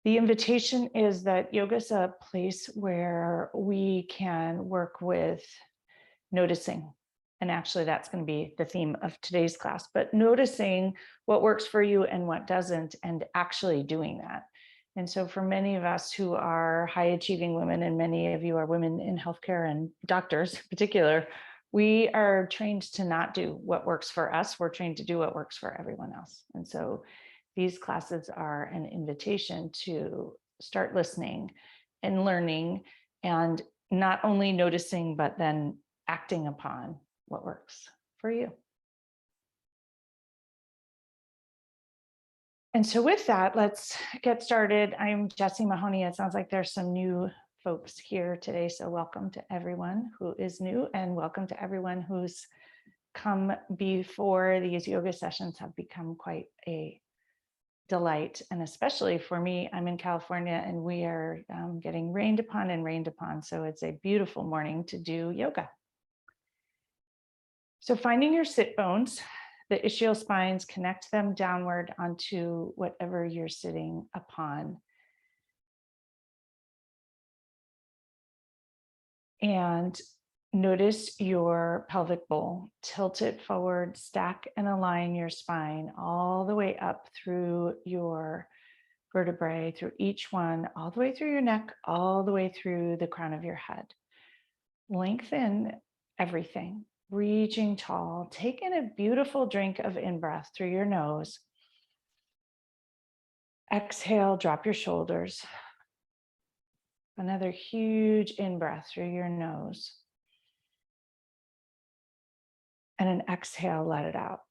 The invitation is that yoga is a place where we can work with noticing. And actually, that's going to be the theme of today's class, but noticing what works for you and what doesn't, and actually doing that. And so, for many of us who are high achieving women, and many of you are women in healthcare and doctors in particular, we are trained to not do what works for us. We're trained to do what works for everyone else. And so, these classes are an invitation to start listening and learning, and not only noticing, but then acting upon what works for you. And so with that, let's get started. I'm Jessie Mahoney. It sounds like there's some new folks here today. So welcome to everyone who is new, and welcome to everyone who's come before. These yoga sessions have become quite a delight. And especially for me, I'm in California and we are getting rained upon and rained upon. So it's a beautiful morning to do yoga. So finding your sit bones, the ischial spines, connect them downward onto whatever you're sitting upon. And notice your pelvic bowl. Tilt it forward, stack and align your spine all the way up through your vertebrae, through each one, all the way through your neck, all the way through the crown of your head. Lengthen everything, reaching tall. Take in a beautiful drink of in-breath through your nose. Exhale, drop your shoulders. Another huge in-breath through your nose. And an exhale, let it out.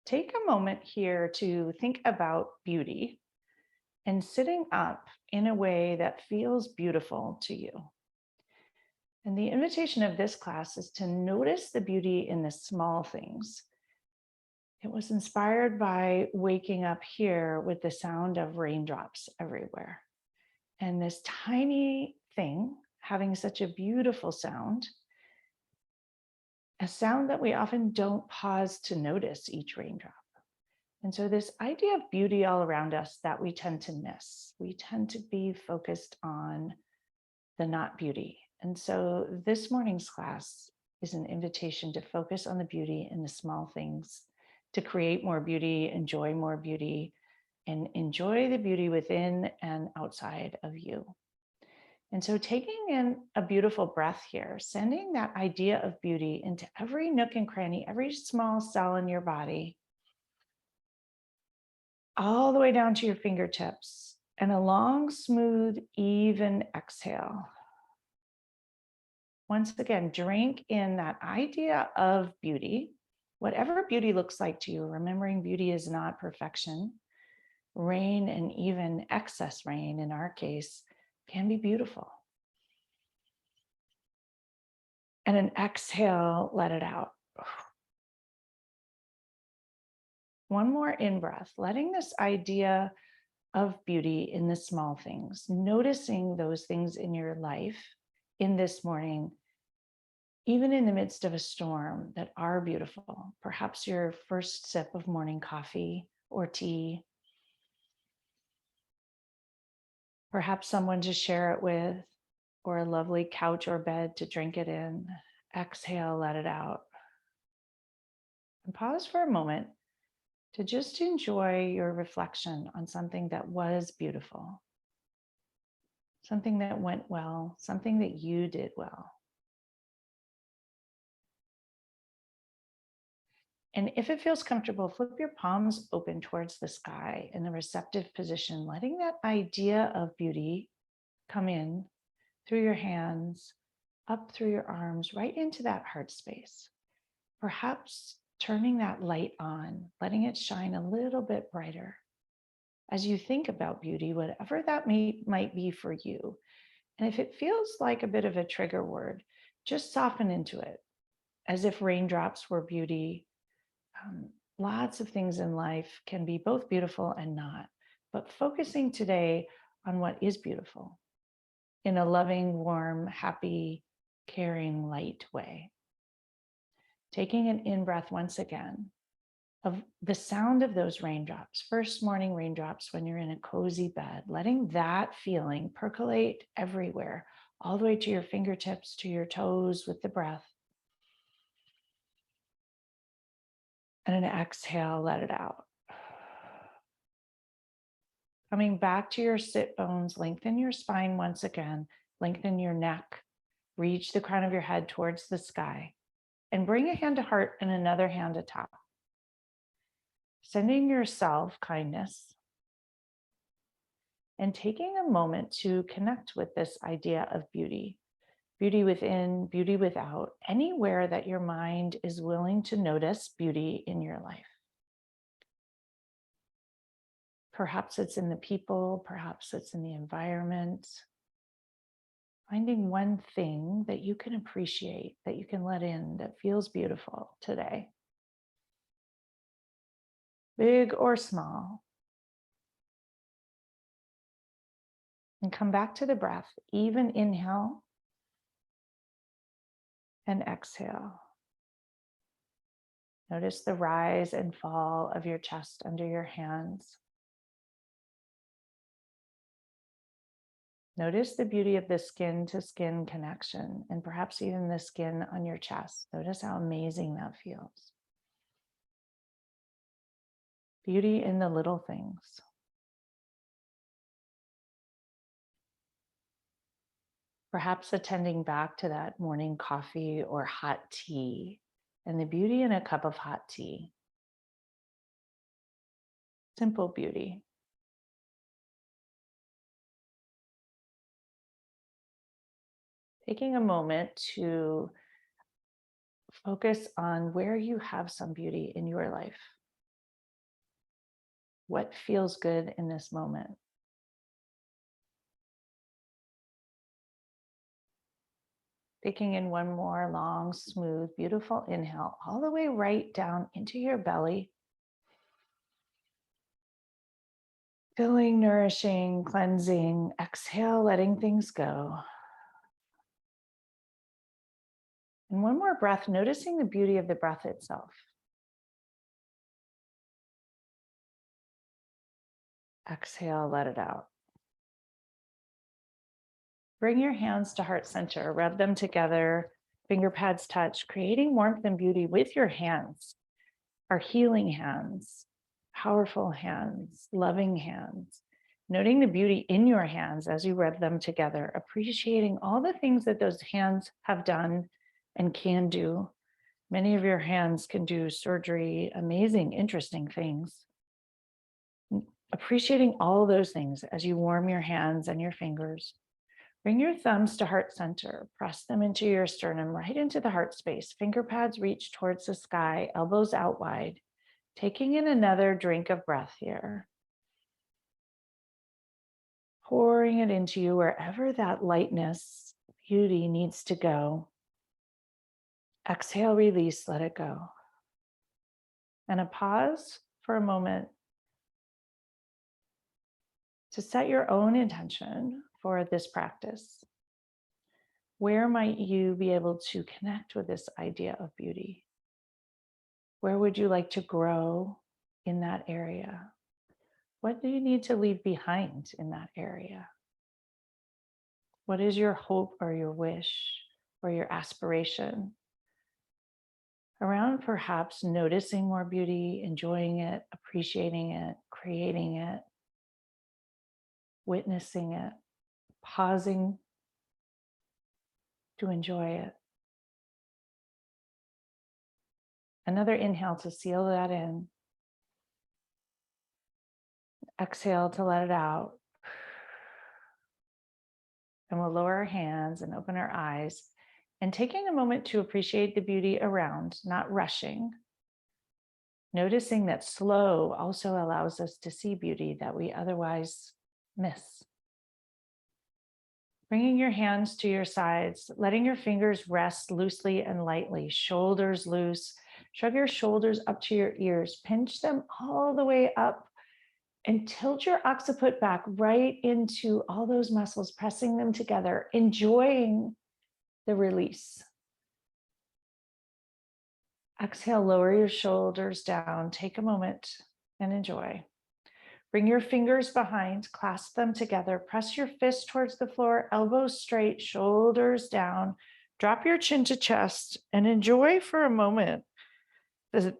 Take a moment here to think about beauty and sitting up in a way that feels beautiful to you. And the invitation of this class is to notice the beauty in the small things. It was inspired by waking up here with the sound of raindrops everywhere. And this tiny thing having such a beautiful sound, a sound that we often don't pause to notice each raindrop. And so this idea of beauty all around us that we tend to miss, we tend to be focused on the not beauty. And so this morning's class is an invitation to focus on the beauty in the small things, to create more beauty, enjoy more beauty, and enjoy the beauty within and outside of you. And so taking in a beautiful breath here, sending that idea of beauty into every nook and cranny, every small cell in your body, all the way down to your fingertips, and a long, smooth, even exhale. Once again, drink in that idea of beauty, whatever beauty looks like to you, remembering beauty is not perfection. Rain, and even excess rain in our case, can be beautiful. And an exhale, let it out. One more in-breath, letting this idea of beauty in the small things, noticing those things in your life in this morning, even in the midst of a storm, that are beautiful. Perhaps your first sip of morning coffee or tea. Perhaps someone to share it with, or a lovely couch or bed to drink it in. Exhale, let it out. And pause for a moment to just enjoy your reflection on something that was beautiful, something that went well, something that you did well. And if it feels comfortable, flip your palms open towards the sky in the receptive position, letting that idea of beauty come in through your hands, up through your arms, right into that heart space. Perhaps turning that light on, letting it shine a little bit brighter as you think about beauty, whatever that might be for you. And if it feels like a bit of a trigger word, just soften into it as if raindrops were beauty. Lots of things in life can be both beautiful and not, but focusing today on what is beautiful in a loving, warm, happy, caring, light way. Taking an in-breath once again, of the sound of those raindrops, first morning raindrops when you're in a cozy bed, letting that feeling percolate everywhere, all the way to your fingertips, to your toes with the breath. And an exhale, let it out. Coming back to your sit bones, lengthen your spine once again, lengthen your neck, reach the crown of your head towards the sky, and bring a hand to heart and another hand atop. Sending yourself kindness and taking a moment to connect with this idea of beauty, beauty within, beauty without, anywhere that your mind is willing to notice beauty in your life. Perhaps it's in the people, perhaps it's in the environment. Finding one thing that you can appreciate, that you can let in, that feels beautiful today. Big or small. And come back to the breath, even inhale and exhale. Notice the rise and fall of your chest under your hands. Notice the beauty of the skin to skin connection, and perhaps even the skin on your chest. Notice how amazing that feels. Beauty in the little things. Perhaps attending back to that morning coffee or hot tea, and the beauty in a cup of hot tea. Simple beauty. Taking a moment to focus on where you have some beauty in your life. What feels good in this moment? Taking in one more long, smooth, beautiful inhale, all the way right down into your belly. Filling, nourishing, cleansing. Exhale, letting things go. And one more breath, noticing the beauty of the breath itself. Exhale, let it out. Bring your hands to heart center, rub them together, finger pads touch, creating warmth and beauty with your hands. Our healing hands, powerful hands, loving hands. Noting the beauty in your hands as you rub them together, appreciating all the things that those hands have done and can do. Many of your hands can do surgery, amazing, interesting things. Appreciating all those things as you warm your hands and your fingers. Bring your thumbs to heart center, press them into your sternum, right into the heart space. Finger pads reach towards the sky, elbows out wide. Taking in another drink of breath here. Pouring it into you wherever that lightness, beauty needs to go. Exhale, release, let it go. And a pause for a moment to set your own intention for this practice. Where might you be able to connect with this idea of beauty? Where would you like to grow in that area? What do you need to leave behind in that area? What is your hope or your wish or your aspiration around perhaps noticing more beauty, enjoying it, appreciating it, creating it, witnessing it, pausing to enjoy it? Another inhale to seal that in. Exhale to let it out. And we'll lower our hands and open our eyes, and taking a moment to appreciate the beauty around, not rushing. Noticing that slow also allows us to see beauty that we otherwise miss. Bringing your hands to your sides, letting your fingers rest loosely and lightly, shoulders loose. Shrug your shoulders up to your ears, pinch them all the way up, and tilt your occiput back right into all those muscles, pressing them together, enjoying the release. Exhale, lower your shoulders down. Take a moment and enjoy. Bring your fingers behind, clasp them together, press your fists towards the floor, elbows straight, shoulders down. Drop your chin to chest and enjoy for a moment the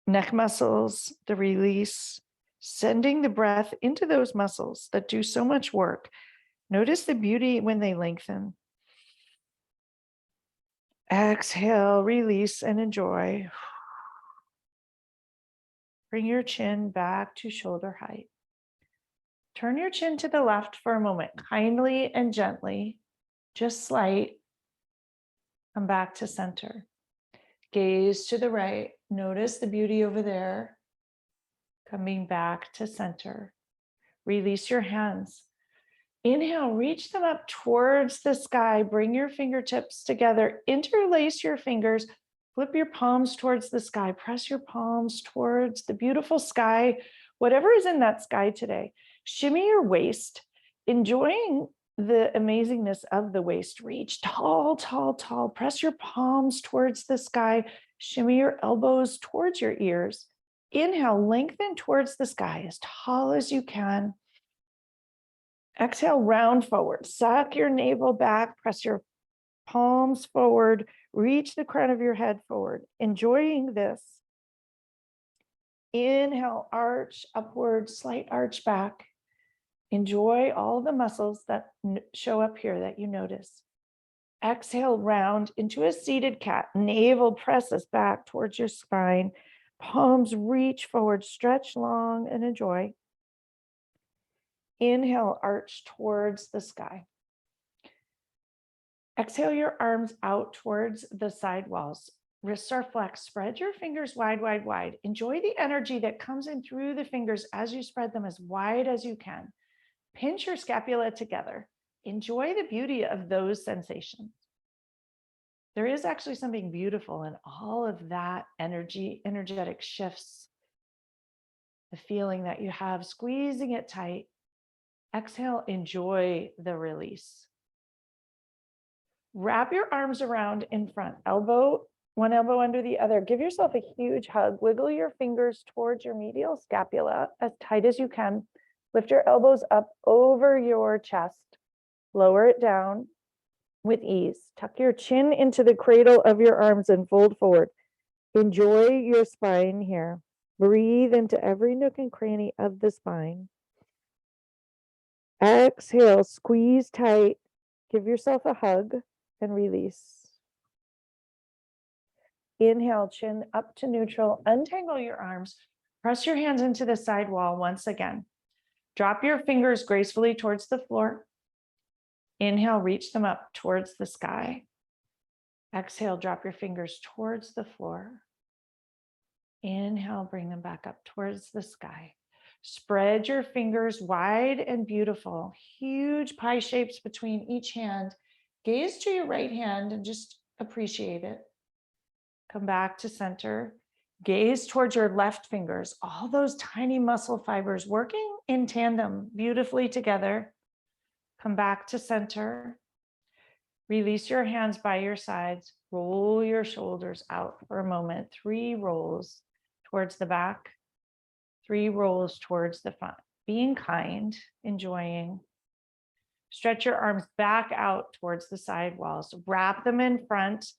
neck muscles, the release, sending the breath into those muscles that do so much work. Notice the beauty when they lengthen. Exhale, release, and enjoy. Bring your chin back to shoulder height. Turn your chin to the left for a moment, kindly and gently, just slight. Come back to center. Gaze to the right. Notice the beauty over there. Coming back to center. Release your hands. Inhale, reach them up towards the sky. Bring your fingertips together. Interlace your fingers. Flip your palms towards the sky. Press your palms towards the beautiful sky, whatever is in that sky today. Shimmy your waist, enjoying the amazingness of the waist. Reach tall, tall, tall. Press your palms towards the sky. Shimmy your elbows towards your ears. Inhale, lengthen towards the sky as tall as you can. Exhale, round forward. Suck your navel back. Press your palms forward. Reach the crown of your head forward. Enjoying this. Inhale, arch upward, slight arch back. Enjoy all the muscles that show up here that you notice. Exhale, round into a seated cat. Navel presses back towards your spine. Palms reach forward, stretch long, and enjoy. Inhale, arch towards the sky. Exhale your arms out towards the side walls. Wrists are flexed. Spread your fingers wide, wide, wide. Enjoy the energy that comes in through the fingers as you spread them as wide as you can. Pinch your scapula together. Enjoy the beauty of those sensations. There is actually something beautiful in all of that energetic shifts. The feeling that you have, squeezing it tight. Exhale, enjoy the release. Wrap your arms around in front, one elbow under the other. Give yourself a huge hug. Wiggle your fingers towards your medial scapula as tight as you can. Lift your elbows up over your chest. Lower it down with ease. Tuck your chin into the cradle of your arms and fold forward. Enjoy your spine here. Breathe into every nook and cranny of the spine. Exhale, squeeze tight. Give yourself a hug and release. Inhale, chin up to neutral. Untangle your arms. Press your hands into the side wall once again. Drop your fingers gracefully towards the floor. Inhale, reach them up towards the sky. Exhale, drop your fingers towards the floor. Inhale, bring them back up towards the sky. Spread your fingers wide and beautiful. Huge pie shapes between each hand. Gaze to your right hand and just appreciate it. Come back to center. Gaze towards your left fingers. All those tiny muscle fibers working in tandem beautifully together. Come back to center. Release your hands by your sides. Roll your shoulders out for a moment. 3 rolls towards the back. 3 rolls towards the front. Being kind, enjoying. Stretch your arms back out towards the side walls. Wrap them in front,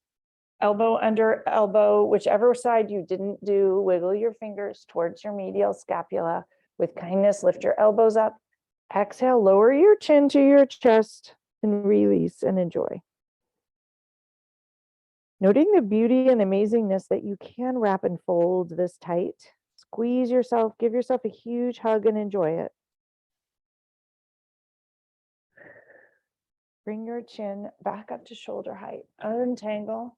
elbow under elbow, whichever side you didn't do. Wiggle your fingers towards your medial scapula. With kindness, lift your elbows up. Exhale, lower your chin to your chest and release and enjoy. Noting the beauty and amazingness that you can wrap and fold this tight. Squeeze yourself, give yourself a huge hug and enjoy it. Bring your chin back up to shoulder height. Untangle,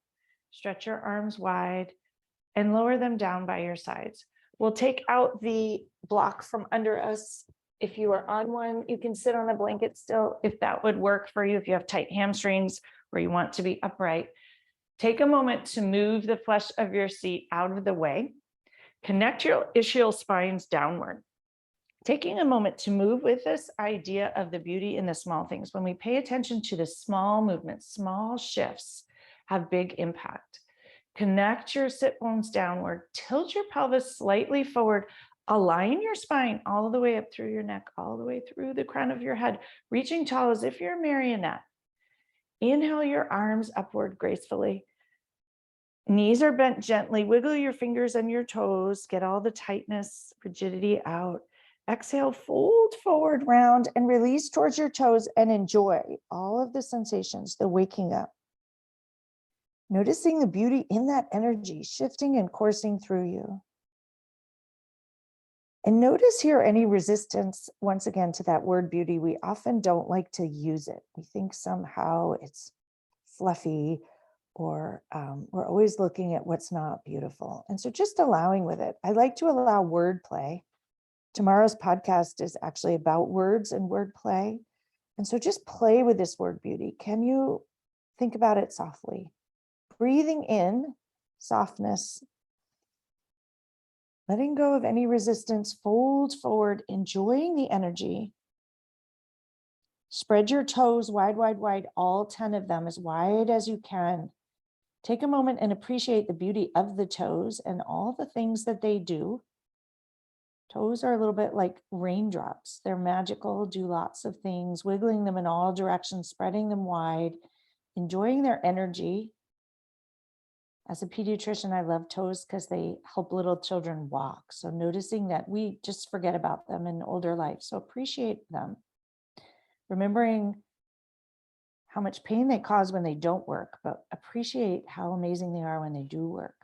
stretch your arms wide and lower them down by your sides. We'll take out the block from under us. If you are on one, you can sit on a blanket still, if that would work for you, if you have tight hamstrings or you want to be upright. Take a moment to move the flesh of your seat out of the way. Connect your ischial spines downward. Taking a moment to move with this idea of the beauty in the small things. When we pay attention to the small movements, small shifts have big impact. Connect your sit bones downward. Tilt your pelvis slightly forward. Align your spine all the way up through your neck, all the way through the crown of your head, reaching tall as if you're a marionette. Inhale your arms upward gracefully. Knees are bent gently. Wiggle your fingers and your toes. Get all the tightness, rigidity out. Exhale, fold forward, round, and release towards your toes and enjoy all of the sensations, the waking up. Noticing the beauty in that energy shifting and coursing through you. And notice here any resistance, once again, to that word beauty. We often don't like to use it. We think somehow it's fluffy, or we're always looking at what's not beautiful. And so just allowing with it. I like to allow wordplay. Tomorrow's podcast is actually about words and wordplay. And so just play with this word beauty. Can you think about it softly? Breathing in softness, letting go of any resistance, fold forward, enjoying the energy. Spread your toes wide, wide, wide, all 10 of them as wide as you can. Take a moment and appreciate the beauty of the toes and all the things that they do. Toes are a little bit like raindrops. They're magical, do lots of things, wiggling them in all directions, spreading them wide, enjoying their energy. As a pediatrician, I love toes because they help little children walk. So noticing that we just forget about them in older life. So appreciate them. Remembering how much pain they cause when they don't work, but appreciate how amazing they are when they do work.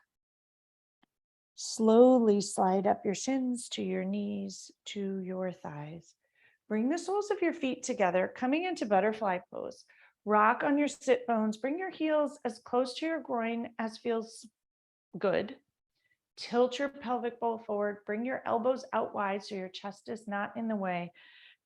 Slowly slide up your shins to your knees, to your thighs. Bring the soles of your feet together, coming into butterfly pose. Rock on your sit bones. Bring your heels as close to your groin as feels good. Tilt your pelvic bowl forward. Bring your elbows out wide so your chest is not in the way.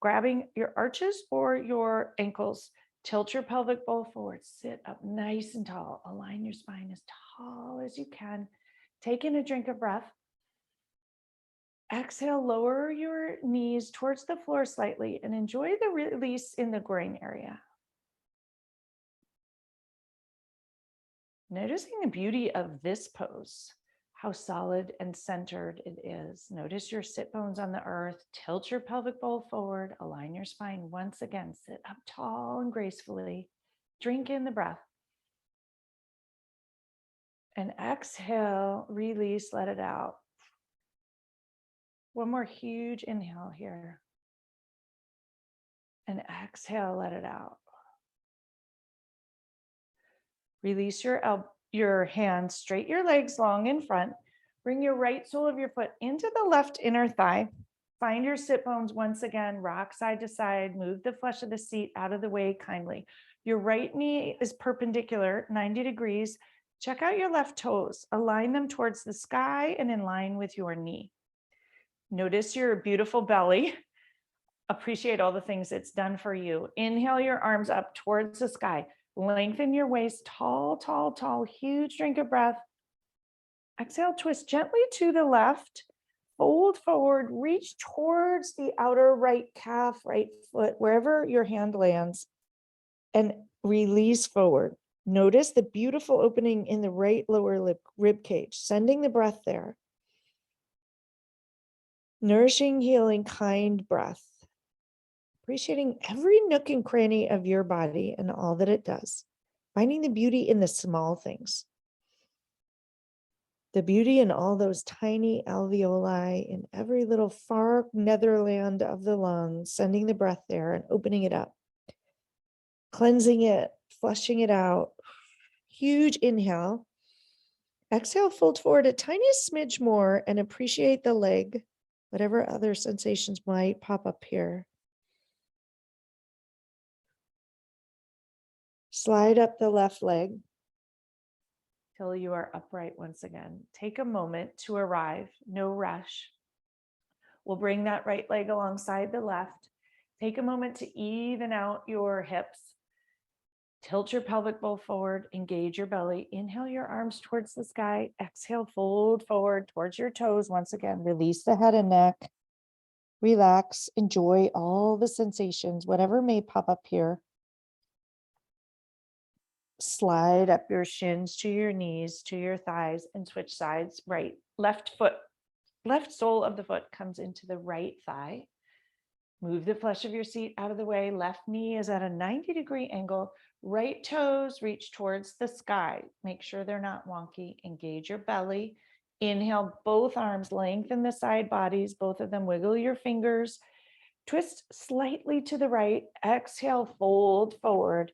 Grabbing your arches or your ankles. Tilt your pelvic bowl forward. Sit up nice and tall. Align your spine as tall as you can. Take in a drink of breath. Exhale, lower your knees towards the floor slightly and enjoy the release in the groin area. Noticing the beauty of this pose, how solid and centered it is. Notice your sit bones on the earth. Tilt your pelvic bowl forward. Align your spine once again. Sit up tall and gracefully. Drink in the breath. And exhale, release, let it out. One more huge inhale here. And exhale, let it out. Release your hands, straight your legs long in front. Bring your right sole of your foot into the left inner thigh. Find your sit bones once again, rock side to side, move the flesh of the seat out of the way kindly. Your right knee is perpendicular, 90 degrees. Check out your left toes. Align them towards the sky and in line with your knee. Notice your beautiful belly. Appreciate all the things it's done for you. Inhale your arms up towards the sky. Lengthen your waist, tall, tall, tall. Huge drink of breath. Exhale, twist gently to the left. Fold forward, reach towards the outer right calf, right foot, wherever your hand lands, and release forward. Notice the beautiful opening in the right lower rib cage, sending the breath there. Nourishing, healing, kind breath. Appreciating every nook and cranny of your body and all that it does. Finding the beauty in the small things. The beauty in all those tiny alveoli in every little far netherland of the lungs, sending the breath there and opening it up. Cleansing it, flushing it out. Huge inhale. Exhale, fold forward a tiny smidge more and appreciate the leg, whatever other sensations might pop up here. Slide up the left leg till you are upright once again. Take a moment to arrive, no rush. We'll bring that right leg alongside the left. Take a moment to even out your hips. Tilt your pelvic bowl forward, engage your belly. Inhale your arms towards the sky. Exhale, fold forward towards your toes. Once again, release the head and neck. Relax, enjoy all the sensations, whatever may pop up here. slide up your shins to your knees, to your thighs, and switch sides. Right, left sole of the foot comes into the right thigh. Move the flesh of your seat out of the way. Left knee is at a 90-degree angle. Right toes reach towards the sky. Make sure they're not wonky. Engage your belly. Inhale, both arms, lengthen the side bodies, both of them. Wiggle your fingers. Twist slightly to the right. Exhale, fold forward.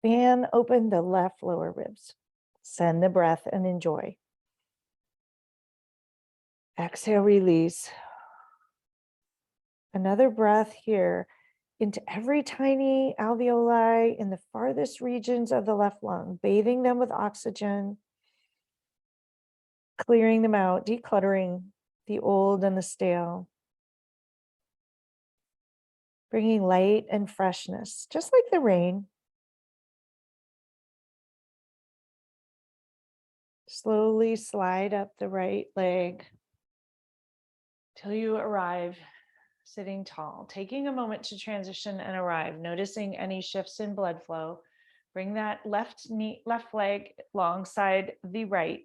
Fan open the left lower ribs. Send the breath and enjoy. Exhale, release. Another breath here into every tiny alveoli in the farthest regions of the left lung, bathing them with oxygen, clearing them out, decluttering the old and the stale, bringing light and freshness, just like the rain. Slowly slide up the right leg till you arrive sitting tall, taking a moment to transition and arrive, noticing any shifts in blood flow. Bring that left leg alongside the right.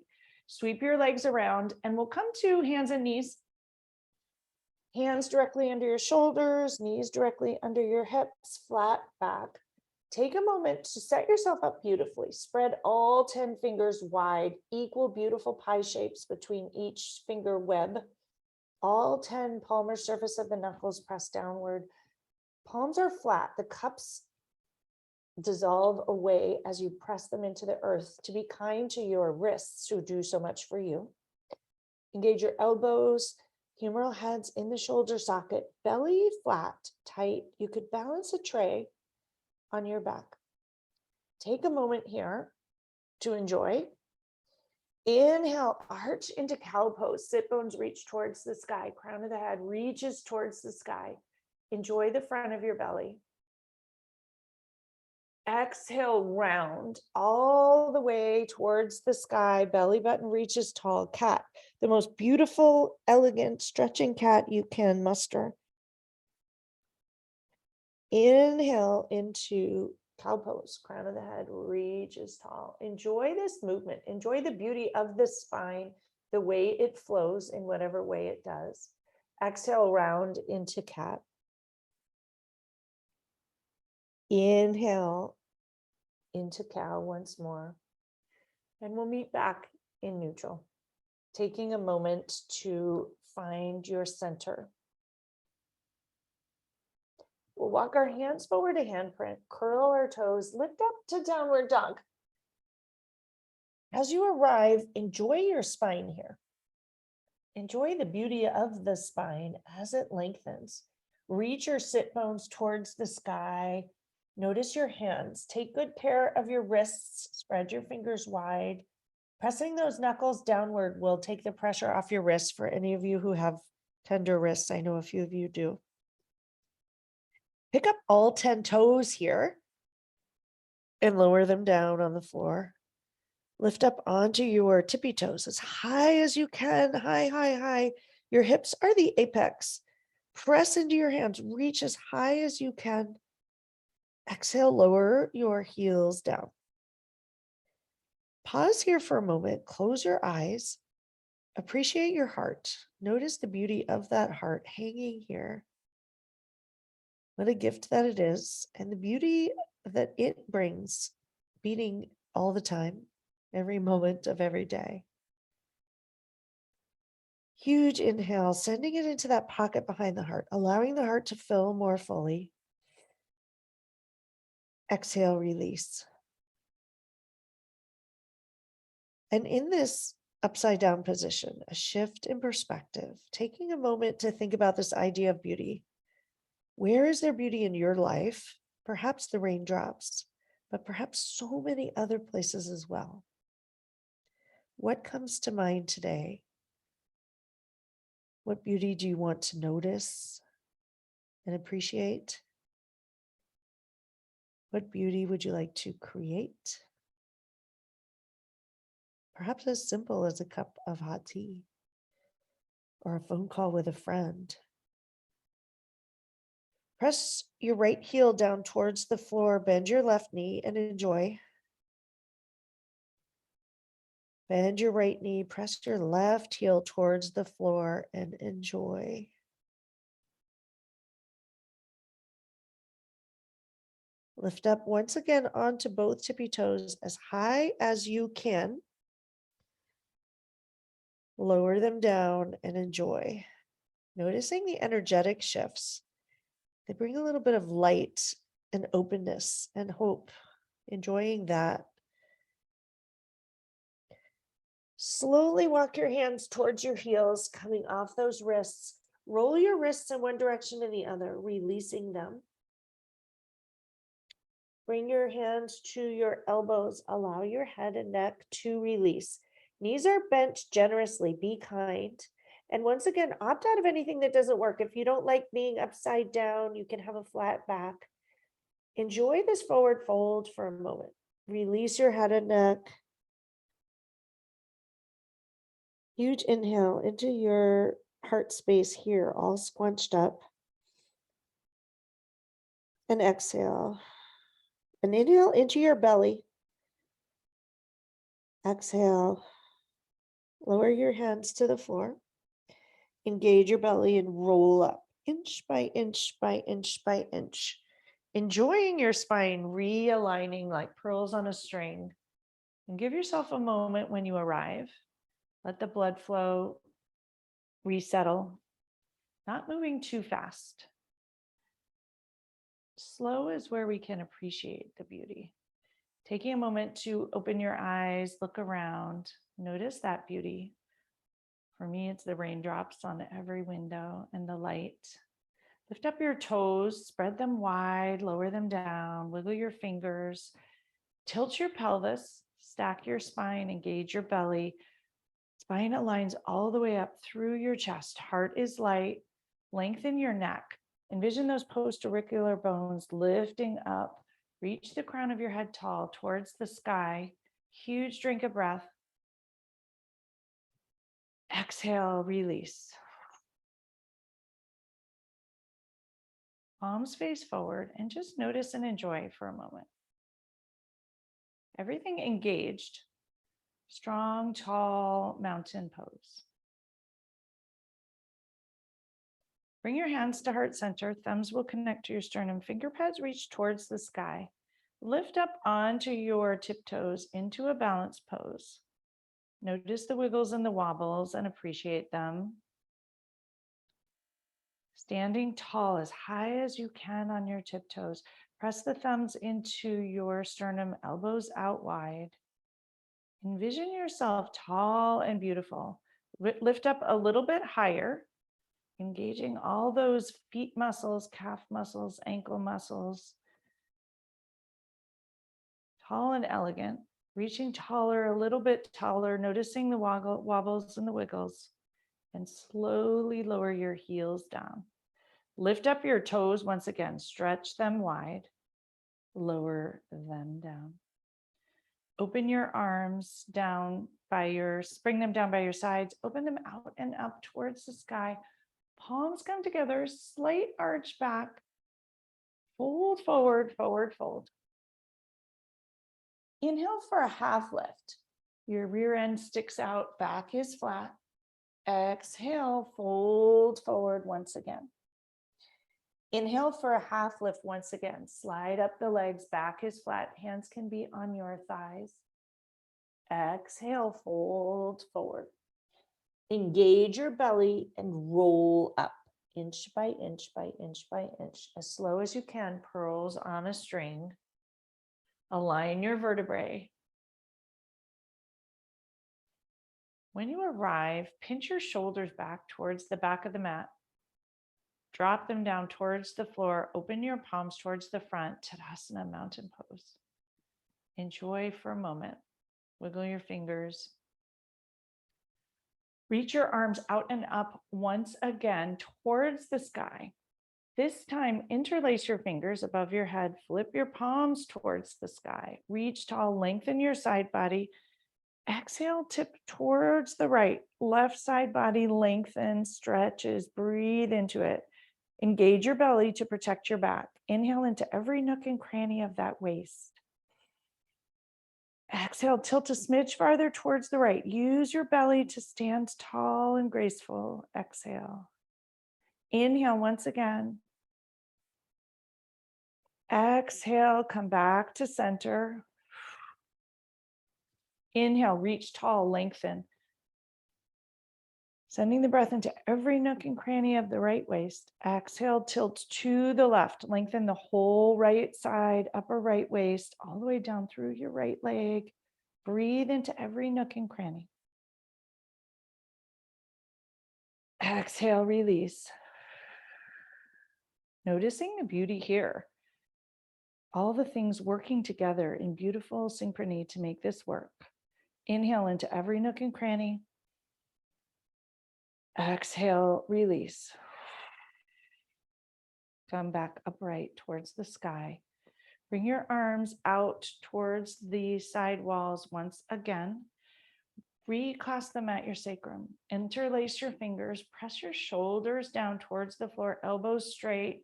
Sweep your legs around and we'll come to hands and knees. Hands directly under your shoulders, knees directly under your hips, flat back. Take a moment to set yourself up beautifully. Spread all 10 fingers wide, equal beautiful pie shapes between each finger web. All 10 palmar surface of the knuckles pressed downward. Palms are flat. The cups dissolve away as you press them into the earth. To be kind to your wrists who do so much for you. Engage your elbows, humeral heads in the shoulder socket, belly flat, tight. You could balance a tray on your back. Take a moment here to enjoy. Inhale, arch into cow pose. Sit bones reach towards the sky. Crown of the head reaches towards the sky. Enjoy the front of your belly. Exhale, round all the way towards the sky. Belly button reaches tall. Cat, the most beautiful, elegant, stretching cat you can muster. Inhale into cow pose. Crown of the head reaches tall. Enjoy this movement. Enjoy the beauty of the spine, the way it flows in whatever way it does. Exhale, round into cat. Inhale into cow once more. And we'll meet back in neutral, taking a moment to find your center. We'll walk our hands forward to handprint, curl our toes, lift up to downward dog. As you arrive, enjoy your spine here. Enjoy the beauty of the spine as it lengthens. Reach your sit bones towards the sky. Notice your hands. Take good care of your wrists. Spread your fingers wide. Pressing those knuckles downward will take the pressure off your wrists for any of you who have tender wrists. I know a few of you do. Pick up all 10 toes here and lower them down on the floor. Lift up onto your tippy toes as high as you can. High, high, high. Your hips are the apex. Press into your hands. Reach as high as you can. Exhale, lower your heels down. Pause here for a moment. Close your eyes. Appreciate your heart. Notice the beauty of that heart hanging here. What a gift that it is, and the beauty that it brings, beating all the time, every moment of every day. Huge inhale, sending it into that pocket behind the heart, allowing the heart to fill more fully. Exhale, release. And in this upside down position, a shift in perspective, taking a moment to think about this idea of beauty. Where is there beauty in your life? Perhaps the raindrops, but perhaps so many other places as well. What comes to mind today? What beauty do you want to notice and appreciate? What beauty would you like to create? Perhaps as simple as a cup of hot tea or a phone call with a friend. Press your right heel down towards the floor, bend your left knee and enjoy. Bend your right knee, press your left heel towards the floor, and enjoy. Lift up once again onto both tippy toes as high as you can. Lower them down and enjoy. Noticing the energetic shifts. They bring a little bit of light and openness and hope. Enjoying that. Slowly walk your hands towards your heels, coming off those wrists. Roll your wrists in one direction and the other, releasing them. Bring your hands to your elbows. Allow your head and neck to release. Knees are bent generously. Be kind. And once again, opt out of anything that doesn't work. If you don't like being upside down, you can have a flat back. Enjoy this forward fold for a moment. Release your head and neck. Huge inhale into your heart space here, all squunched up. And exhale. And inhale into your belly. Exhale. Lower your hands to the floor. Engage your belly and roll up, inch by inch by inch by inch. Enjoying your spine realigning like pearls on a string. And give yourself a moment when you arrive. Let the blood flow resettle, not moving too fast. Slow is where we can appreciate the beauty. Taking a moment to open your eyes, look around, notice that beauty. For me, it's the raindrops on every window and the light. Lift up your toes, spread them wide, lower them down, wiggle your fingers, tilt your pelvis, stack your spine, engage your belly. Spine aligns all the way up through your chest. Heart is light. Lengthen your neck. Envision those post-auricular bones lifting up. Reach the crown of your head tall towards the sky. Huge drink of breath. Exhale, release. Palms face forward and just notice and enjoy for a moment. Everything engaged. Strong, tall mountain pose. Bring your hands to heart center. Thumbs will connect to your sternum. Finger pads reach towards the sky. Lift up onto your tiptoes into a balanced pose. Notice the wiggles and the wobbles and appreciate them. Standing tall as high as you can on your tiptoes. Press the thumbs into your sternum, elbows out wide. Envision yourself tall and beautiful. Lift up a little bit higher, engaging all those feet muscles, calf muscles, ankle muscles. Tall and elegant, reaching taller, a little bit taller, noticing the wobbles and the wiggles, and slowly lower your heels down. Lift up your toes once again, stretch them wide, lower them down. Open your arms down spring them down by your sides, open them out and up towards the sky. Palms come together, slight arch back, fold forward, forward fold. Inhale for a half lift. Your rear end sticks out, back is flat. Exhale, fold forward once again. Inhale for a half lift once again. Slide up the legs, back is flat. Hands can be on your thighs. Exhale, fold forward. Engage your belly and roll up, inch by inch by inch by inch, as slow as you can, pearls on a string. Align your vertebrae. When you arrive, pinch your shoulders back towards the back of the mat. Drop them down towards the floor. Open your palms towards the front, Tadasana mountain pose. Enjoy for a moment. Wiggle your fingers. Reach your arms out and up once again towards the sky. This time, interlace your fingers above your head. Flip your palms towards the sky. Reach tall, lengthen your side body. Exhale, tip towards the right. Left side body lengthens, stretches, breathe into it. Engage your belly to protect your back. Inhale into every nook and cranny of that waist. Exhale, tilt a smidge farther towards the right. Use your belly to stand tall and graceful. Exhale. Inhale once again. Exhale, come back to center. Inhale, reach tall, lengthen. Sending the breath into every nook and cranny of the right waist. Exhale, tilt to the left. Lengthen the whole right side, upper right waist, all the way down through your right leg. Breathe into every nook and cranny. Exhale, release. Noticing the beauty here. All the things working together in beautiful synchrony to make this work. Inhale into every nook and cranny. Exhale, release. Come back upright towards the sky. Bring your arms out towards the side walls once again. Reclasp them at your sacrum. Interlace your fingers. Press your shoulders down towards the floor, elbows straight,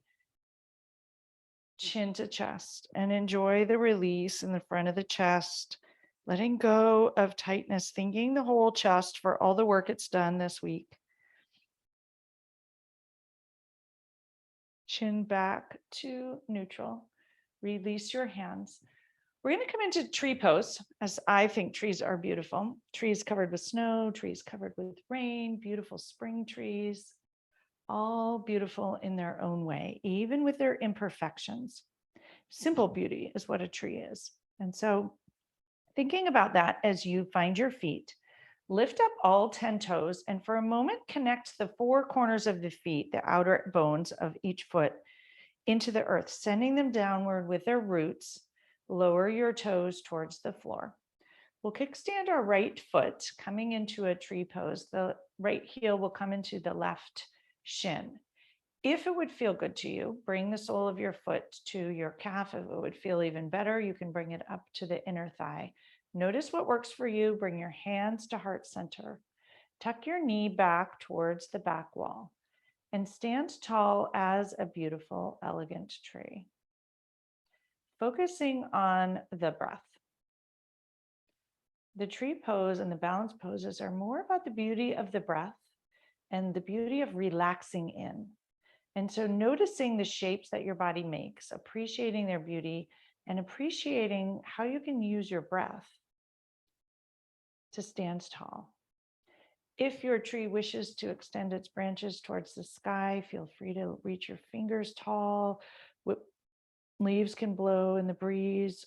chin to chest, and enjoy the release in the front of the chest, letting go of tightness, thanking the whole chest for all the work it's done this week. Chin back to neutral. Release your hands. We're going to come into tree pose, as I think trees are beautiful. Trees covered with snow, trees covered with rain, beautiful spring trees, all beautiful in their own way, even with their imperfections. Simple beauty is what a tree is. And so thinking about that as you find your feet, lift up all 10 toes, and for a moment, connect the four corners of the feet, the outer bones of each foot, into the earth, sending them downward with their roots. Lower your toes towards the floor. We'll kickstand our right foot coming into a tree pose. The right heel will come into the left shin. If it would feel good to you, bring the sole of your foot to your calf. If it would feel even better, you can bring it up to the inner thigh. Notice what works for you. Bring your hands to heart center. Tuck your knee back towards the back wall and stand tall as a beautiful, elegant tree. Focusing on the breath. The tree pose and the balance poses are more about the beauty of the breath and the beauty of relaxing in. And so noticing the shapes that your body makes, appreciating their beauty, and appreciating how you can use your breath to stand tall. If your tree wishes to extend its branches towards the sky, feel free to reach your fingers tall. Leaves can blow in the breeze,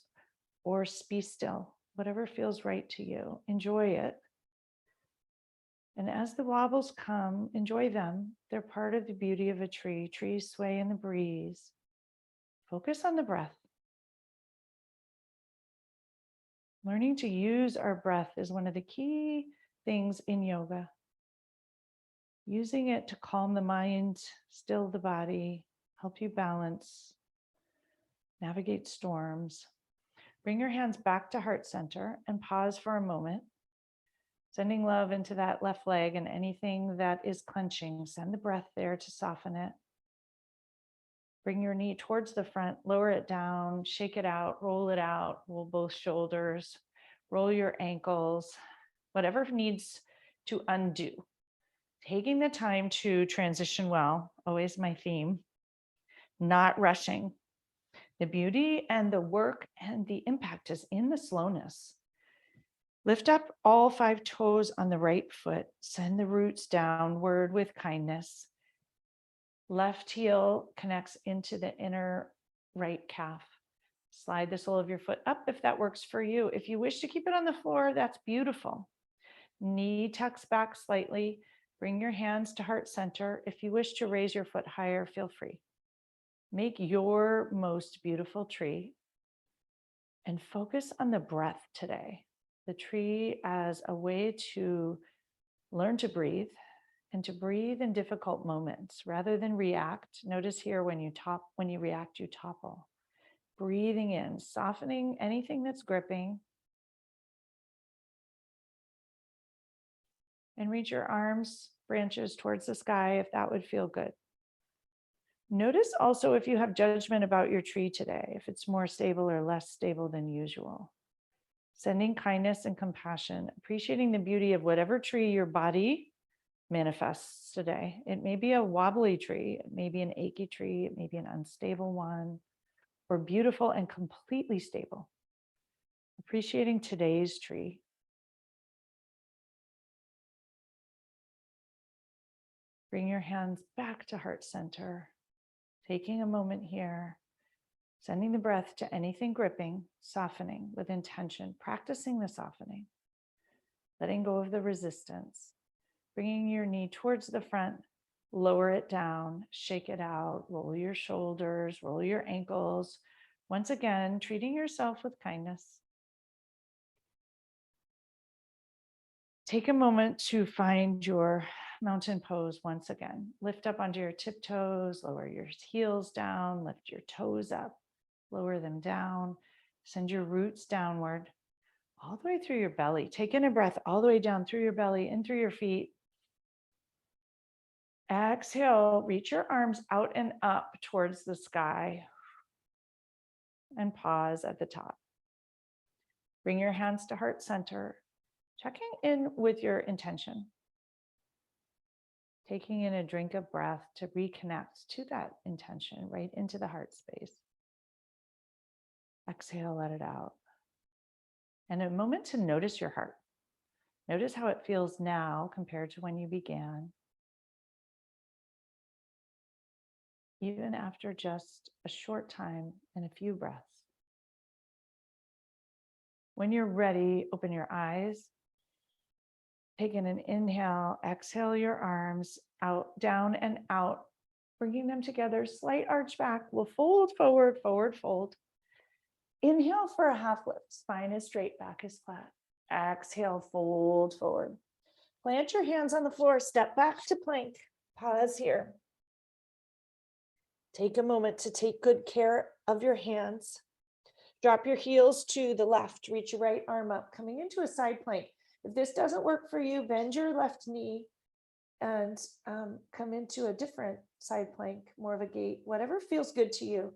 or be still, whatever feels right to you. Enjoy it. And as the wobbles come, enjoy them. They're part of the beauty of a tree. Trees sway in the breeze. Focus on the breath. Learning to use our breath is one of the key things in yoga. Using it to calm the mind, still the body, help you balance, navigate storms. Bring your hands back to heart center and pause for a moment. Sending love into that left leg and anything that is clenching, send the breath there to soften it. Bring your knee towards the front, lower it down, shake it out, roll both shoulders, roll your ankles, whatever needs to undo. Taking the time to transition well, always my theme, not rushing. The beauty and the work and the impact is in the slowness. Lift up all 5 toes on the right foot. Send the roots downward with kindness. Left heel connects into the inner right calf. Slide the sole of your foot up if that works for you. If you wish to keep it on the floor, that's beautiful. Knee tucks back slightly. Bring your hands to heart center. If you wish to raise your foot higher, feel free. Make your most beautiful tree and focus on the breath today. The tree as a way to learn to breathe and to breathe in difficult moments rather than react. Notice here when you react, you topple. Breathing in, softening anything that's gripping. And reach your arms, branches towards the sky if that would feel good. Notice also if you have judgment about your tree today, if it's more stable or less stable than usual. Sending kindness and compassion, appreciating the beauty of whatever tree your body manifests today. It may be a wobbly tree, it may be an achy tree, it may be an unstable one, or beautiful and completely stable. Appreciating today's tree. Bring your hands back to heart center, taking a moment here, sending the breath to anything gripping, softening with intention, practicing the softening, letting go of the resistance, bringing your knee towards the front, lower it down, shake it out, roll your shoulders, roll your ankles. Once again, treating yourself with kindness. Take a moment to find your mountain pose once again. Lift up onto your tiptoes, lower your heels down, lift your toes up, lower them down, send your roots downward, all the way through your belly. Take in a breath all the way down through your belly, in through your feet. Exhale, reach your arms out and up towards the sky and pause at the top. Bring your hands to heart center, checking in with your intention. Taking in a drink of breath to reconnect to that intention right into the heart space. Exhale, let it out. And a moment to notice your heart. Notice how it feels now compared to when you began. Even after just a short time and a few breaths. When you're ready, open your eyes. Take in an inhale, exhale your arms out, down and out, bringing them together, slight arch back. We'll fold forward, forward fold. Inhale for a half lift, spine is straight, back is flat. Exhale, fold forward. Plant your hands on the floor, step back to plank. Pause here. Take a moment to take good care of your hands. Drop your heels to the left, reach your right arm up, coming into a side plank. If this doesn't work for you, bend your left knee and come into a different side plank, more of a gate, whatever feels good to you.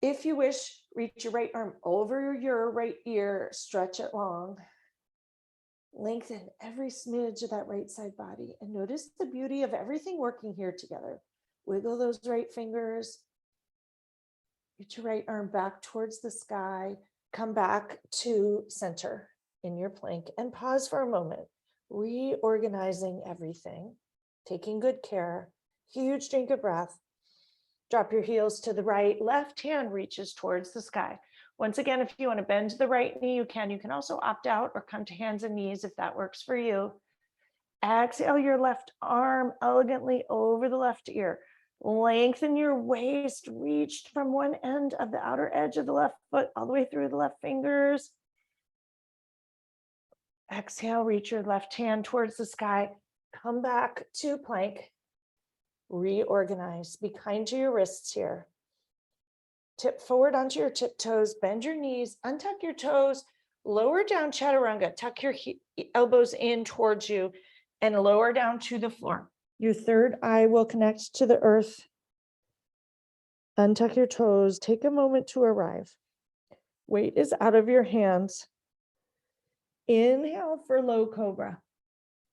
If you wish, reach your right arm over your right ear, stretch it long. Lengthen every smidge of that right side body and notice the beauty of everything working here together. Wiggle those right fingers. Reach your right arm back towards the sky. Come back to center in your plank and pause for a moment, reorganizing everything, taking good care. Huge drink of breath. Drop your heels to the right. Left hand reaches towards the sky. Once again, if you want to bend the right knee, you can. You can also opt out or come to hands and knees if that works for you. Exhale your left arm elegantly over the left ear. Lengthen your waist, reach from one end of the outer edge of the left foot all the way through the left fingers. Exhale, reach your left hand towards the sky. Come back to plank. Reorganize. Be kind to your wrists here. Tip forward onto your tiptoes, bend your knees, untuck your toes, lower down chaturanga, tuck your elbows in towards you and lower down to the floor. Your third eye will connect to the earth. Untuck your toes, take a moment to arrive. Weight is out of your hands. Inhale for low cobra.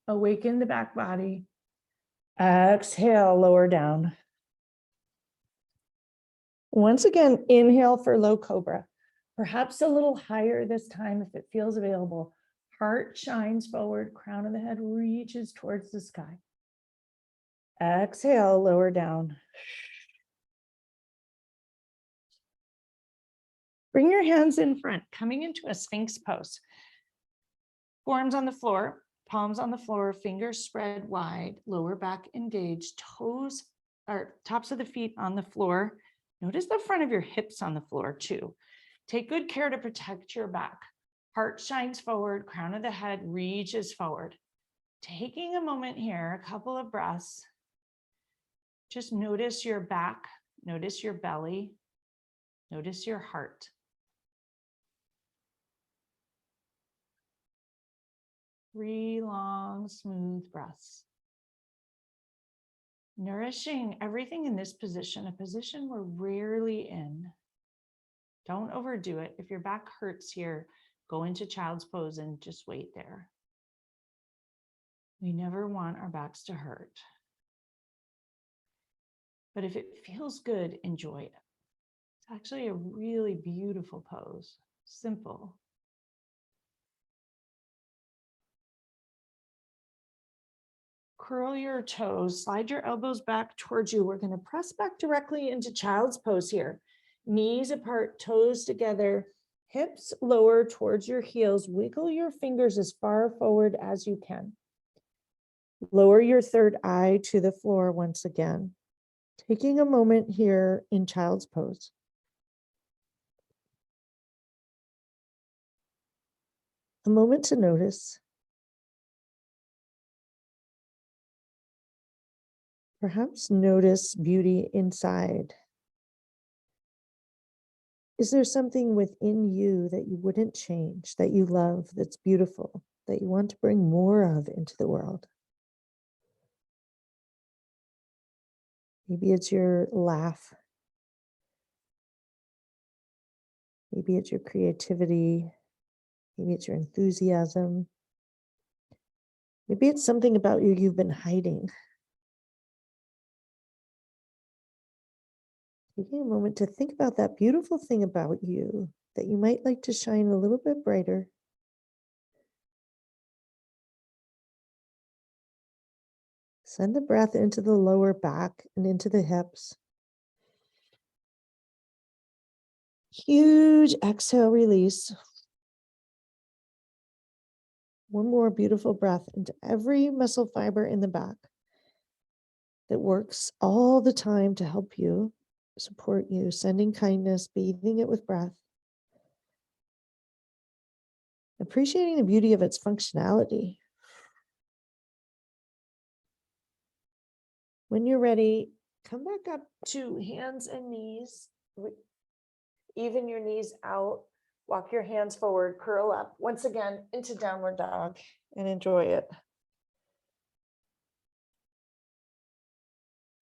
Awaken the back body. Exhale, lower down. Once again, inhale for low cobra. Perhaps a little higher this time if it feels available. Heart shines forward, crown of the head reaches towards the sky. Exhale, lower down. Bring your hands in front, coming into a Sphinx pose. Forearms on the floor, palms on the floor, fingers spread wide, lower back engaged, toes or tops of the feet on the floor. Notice the front of your hips on the floor too. Take good care to protect your back. Heart shines forward, crown of the head reaches forward. Taking a moment here, a couple of breaths. Just notice your back, notice your belly, notice your heart. Three long, smooth breaths. Nourishing everything in this position, a position we're rarely in. Don't overdo it. If your back hurts here, go into child's pose and just wait there. We never want our backs to hurt. But if it feels good, enjoy it. It's actually a really beautiful pose, simple. Curl your toes, slide your elbows back towards you. We're going to press back directly into child's pose here. Knees apart, toes together, hips lower towards your heels. Wiggle your fingers as far forward as you can. Lower your third eye to the floor once again. Taking a moment here in child's pose. A moment to notice. Perhaps notice beauty inside. Is there something within you that you wouldn't change, that you love, that's beautiful, that you want to bring more of into the world? Maybe it's your laugh. Maybe it's your creativity. Maybe it's your enthusiasm. Maybe it's something about you you've been hiding. Taking a moment to think about that beautiful thing about you that you might like to shine a little bit brighter. Send the breath into the lower back and into the hips. Huge exhale, release. One more beautiful breath into every muscle fiber in the back that works all the time to help you, support you, sending kindness, bathing it with breath. Appreciating the beauty of its functionality. When you're ready, come back up to hands and knees. Even your knees out. Walk your hands forward, curl up once again into downward dog and enjoy it.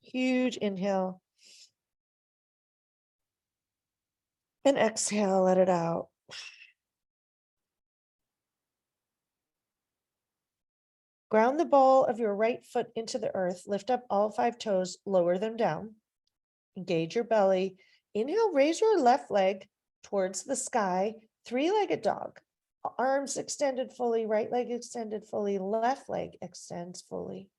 Huge inhale. And exhale, let it out. Ground the ball of your right foot into the earth. Lift up all 5 toes, lower them down. Engage your belly. Inhale, raise your left leg towards the sky. 3-legged dog. Arms extended fully, right leg extended fully, left leg extends fully.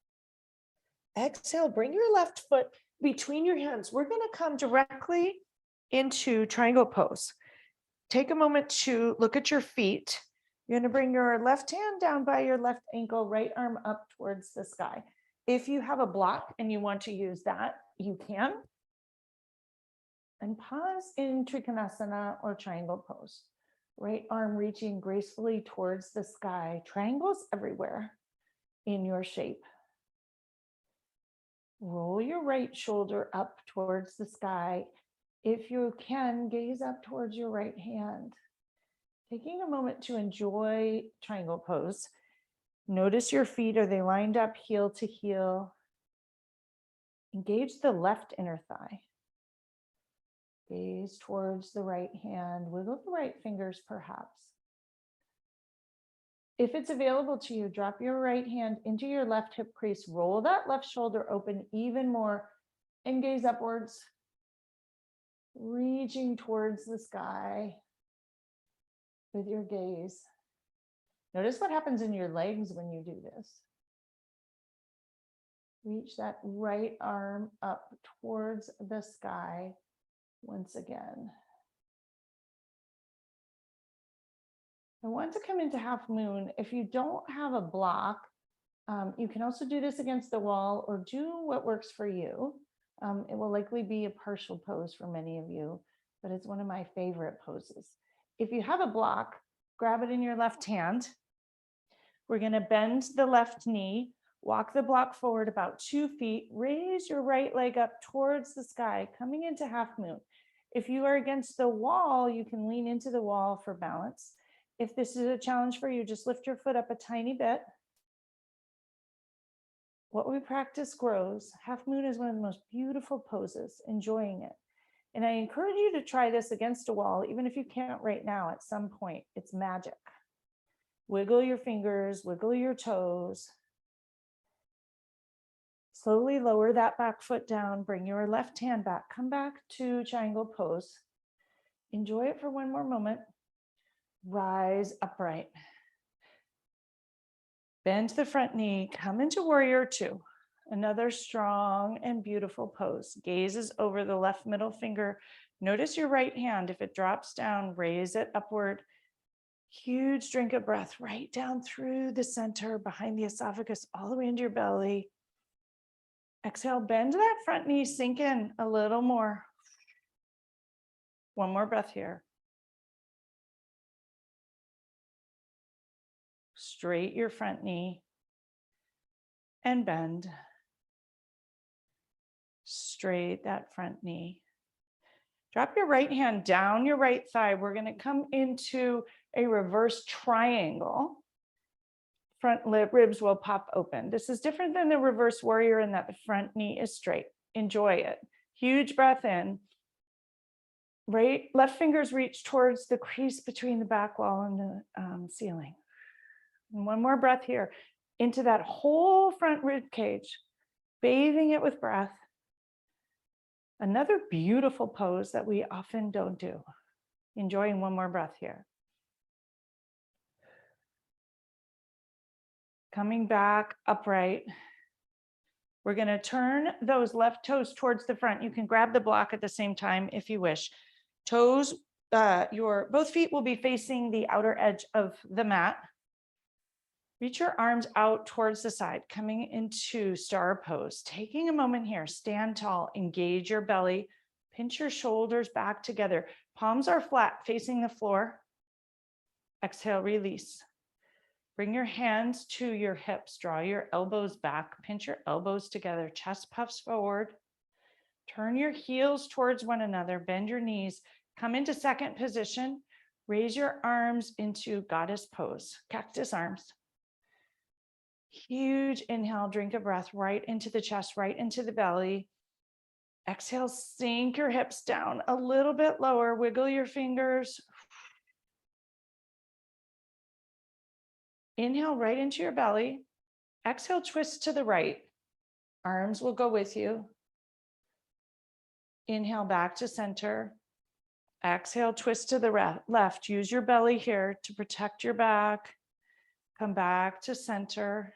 Exhale, bring your left foot between your hands. We're going to come directly into triangle pose. Take a moment to look at your feet. You're going to bring your left hand down by your left ankle, right arm up towards the sky. If you have a block and you want to use that, you can. And pause in Trikonasana or triangle pose. Right arm reaching gracefully towards the sky. Triangles everywhere in your shape. Roll your right shoulder up towards the sky. If you can, gaze up towards your right hand. Taking a moment to enjoy triangle pose. Notice your feet. Are they lined up heel to heel? Engage the left inner thigh. Gaze towards the right hand. Wiggle the right fingers perhaps. If it's available to you, drop your right hand into your left hip crease. Roll that left shoulder open even more and gaze upwards. Reaching towards the sky with your gaze. Notice what happens in your legs when you do this. Reach that right arm up towards the sky once again. I want to come into half moon. If you don't have a block, you can also do this against the wall or do what works for you. It will likely be a partial pose for many of you, but it's one of my favorite poses. If you have a block, grab it in your left hand. We're going to bend the left knee, walk the block forward about 2 feet, raise your right leg up towards the sky, coming into half moon. If you are against the wall, you can lean into the wall for balance. If this is a challenge for you, just lift your foot up a tiny bit. What we practice grows. Half moon is one of the most beautiful poses, enjoying it. And I encourage you to try this against a wall, even if you can't right now. At some point, it's magic. Wiggle your fingers, wiggle your toes. Slowly lower that back foot down, bring your left hand back, come back to triangle pose. Enjoy it for one more moment. Rise upright. Bend the front knee, come into warrior two. Another strong and beautiful pose. Gazes over the left middle finger. Notice your right hand. If it drops down, raise it upward. Huge drink of breath right down through the center, behind the esophagus, all the way into your belly. Exhale, bend that front knee, sink in a little more. One more breath here. Straight your front knee and bend. Straight that front knee. Drop your right hand down your right thigh. We're going to come into a reverse triangle. Front ribs will pop open. This is different than the reverse warrior in that the front knee is straight. Enjoy it. Huge breath in. Right, left fingers reach towards the crease between the back wall and the ceiling. And one more breath here into that whole front rib cage, bathing it with breath. Another beautiful pose that we often don't do. Enjoying one more breath here. Coming back upright. We're going to turn those left toes towards the front. You can grab the block at the same time if you wish. Toes, your both feet will be facing the outer edge of the mat. Reach your arms out towards the side, coming into star pose. Taking a moment here, stand tall, engage your belly, pinch your shoulders back together. Palms are flat, facing the floor. Exhale, release. Bring your hands to your hips, draw your elbows back, pinch your elbows together, chest puffs forward. Turn your heels towards one another, bend your knees, come into second position, raise your arms into goddess pose, cactus arms. Huge inhale, drink a breath right into the chest, right into the belly. Exhale, sink your hips down a little bit lower, wiggle your fingers. Inhale right into your belly. Exhale, twist to the right. Arms will go with you. Inhale back to center. Exhale, twist to the left. Use your belly here to protect your back. Come back to center.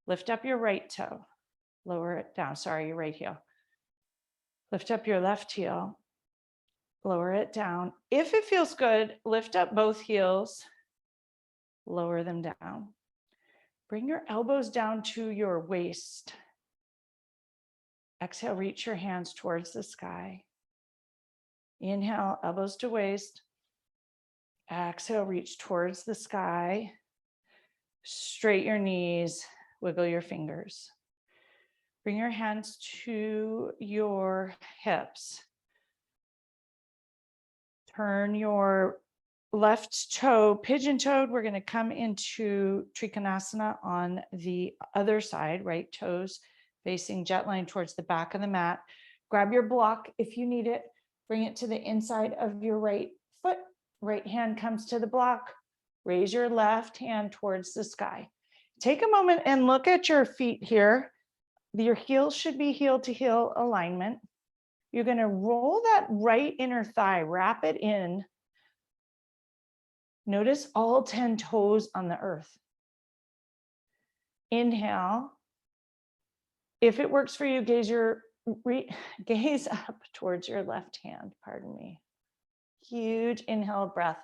Lift up your right toe. Lower it down. Sorry, your right heel. Lift up your left heel. Lower it down. If it feels good, lift up both heels. Lower them down. Bring your elbows down to your waist. Exhale, reach your hands towards the sky. Inhale, elbows to waist. Exhale, reach towards the sky. Straight your knees, wiggle your fingers. Bring your hands to your hips. Turn your left toe pigeon-toed. We're going to come into Trikonasana on the other side, right toes facing jet line towards the back of the mat. Grab your block if you need it. Bring it to the inside of your right foot. Right hand comes to the block. Raise your left hand towards the sky. Take a moment and look at your feet here. Your heels should be heel to heel alignment. You're going to roll that right inner thigh, wrap it in. Notice all 10 toes on the earth. Inhale. If it works for you, gaze up towards your left hand, pardon me. Huge inhale breath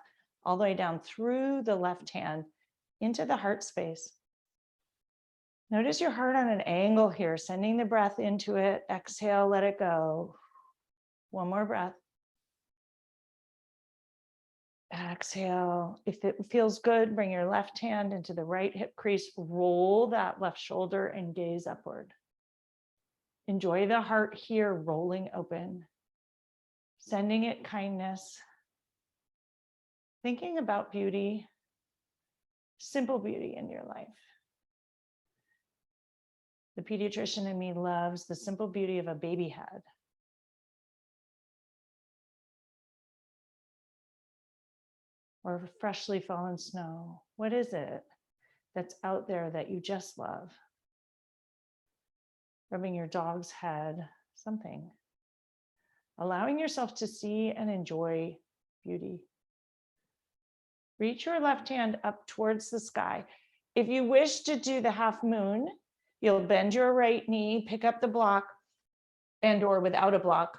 all the way down through the left hand into the heart space. Notice your heart on an angle here, sending the breath into it. Exhale, let it go. One more breath. Exhale. If it feels good, bring your left hand into the right hip crease, roll that left shoulder and gaze upward. Enjoy the heart here rolling open, sending it kindness, thinking about beauty, simple beauty in your life. The pediatrician in me loves the simple beauty of a baby head. or freshly fallen snow? What is it that's out there that you just love? Rubbing your dog's head, something. Allowing yourself to see and enjoy beauty. Reach your left hand up towards the sky. If you wish to do the half moon, you'll bend your right knee, pick up the block, and or without a block,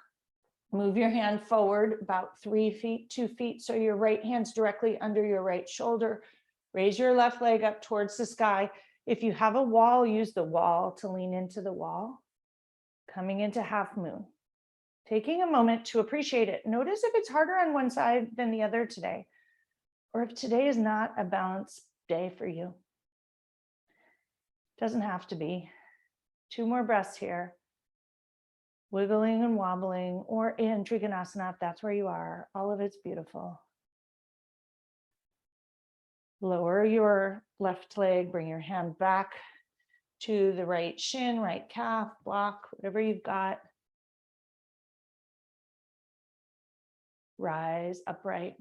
move your hand forward about 3 feet, 2 feet, so your right hand's directly under your right shoulder. Raise your left leg up towards the sky. If you have a wall, use the wall to lean into the wall. Coming into half moon. Taking a moment to appreciate it. Notice if it's harder on one side than the other today, or if today is not a balanced day for you. Doesn't have to be. 2 more breaths here. Wiggling and wobbling, or in Trikonasana, if that's where you are. All of it's beautiful. Lower your left leg, bring your hand back to the right shin, right calf, block, whatever you've got. Rise upright.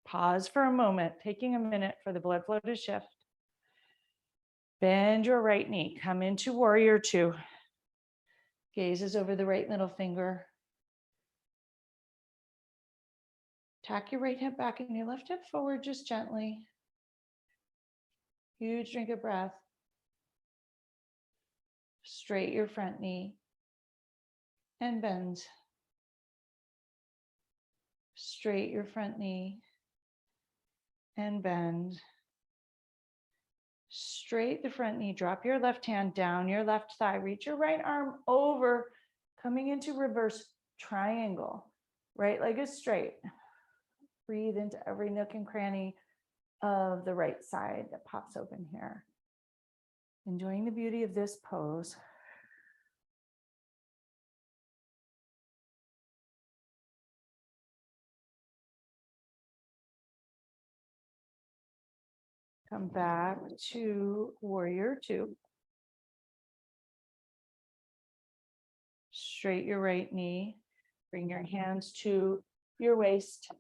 Pause for a moment, taking a minute for the blood flow to shift. Bend your right knee, come into warrior 2. Gazes over the right middle finger. Tack your right hip back and your left hip forward just gently. Huge drink of breath. Straight your front knee and bend. Straight your front knee and bend. Straight the front knee, drop your left hand down your left thigh, reach your right arm over, coming into reverse triangle. Right leg is straight. Breathe into every nook and cranny of the right side that pops open here. Enjoying the beauty of this pose. Come back to warrior 2. Straight your right knee. Bring your hands to your waist.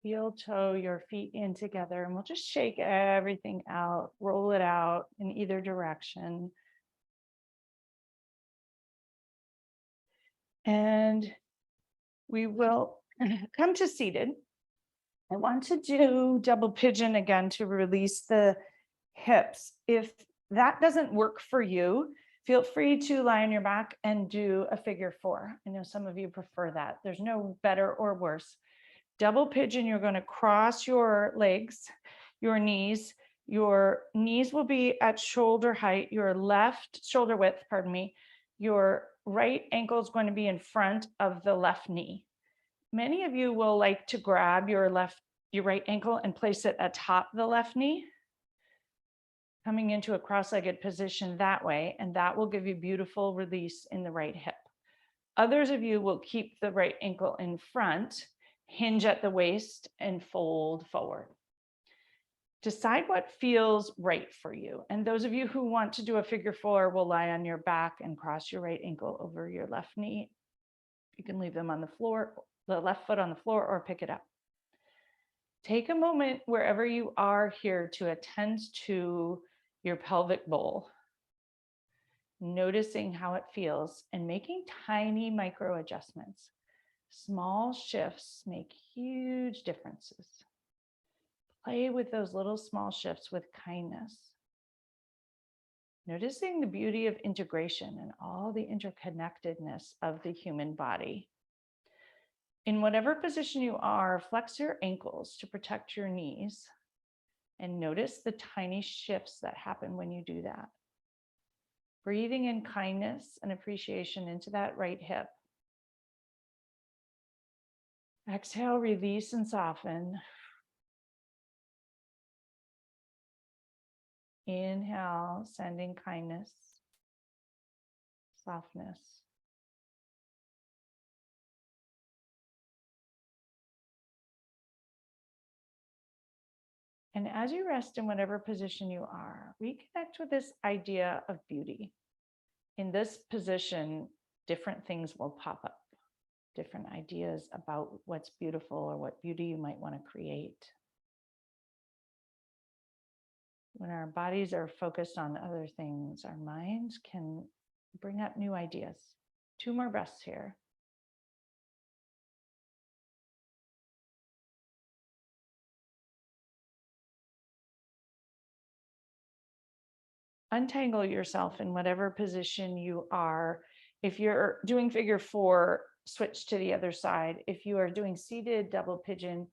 Heel toe your feet in together, and we'll just shake everything out, roll it out in either direction. And we will come to seated. I want to do double pigeon again to release the hips. If that doesn't work for you, feel free to lie on your back and do a figure 4. I know some of you prefer that. There's no better or worse. Double pigeon, you're going to cross your legs, your knees. Your knees will be at shoulder height, your left shoulder width, pardon me. Your right ankle is going to be in front of the left knee. Many of you will like to grab your right ankle and place it atop the left knee, coming into a cross-legged position that way, and that will give you beautiful release in the right hip. Others of you will keep the right ankle in front, hinge at the waist, and fold forward. Decide what feels right for you. And those of you who want to do a figure 4 will lie on your back and cross your right ankle over your left knee. You can leave them on the floor, the left foot on the floor, or pick it up. Take a moment wherever you are here to attend to your pelvic bowl, noticing how it feels and making tiny micro adjustments. Small shifts make huge differences. Play with those little small shifts with kindness. Noticing the beauty of integration and all the interconnectedness of the human body. In whatever position you are, flex your ankles to protect your knees and notice the tiny shifts that happen when you do that. Breathing in kindness and appreciation into that right hip. Exhale, release and soften. Inhale, sending kindness, softness. And as you rest in whatever position you are, reconnect with this idea of beauty. In this position, different things will pop up, different ideas about what's beautiful or what beauty you might want to create. When our bodies are focused on other things, our minds can bring up new ideas. 2 more breaths here. Untangle yourself in whatever position you are. If you're doing figure 4, switch to the other side. If you are doing seated double pigeon,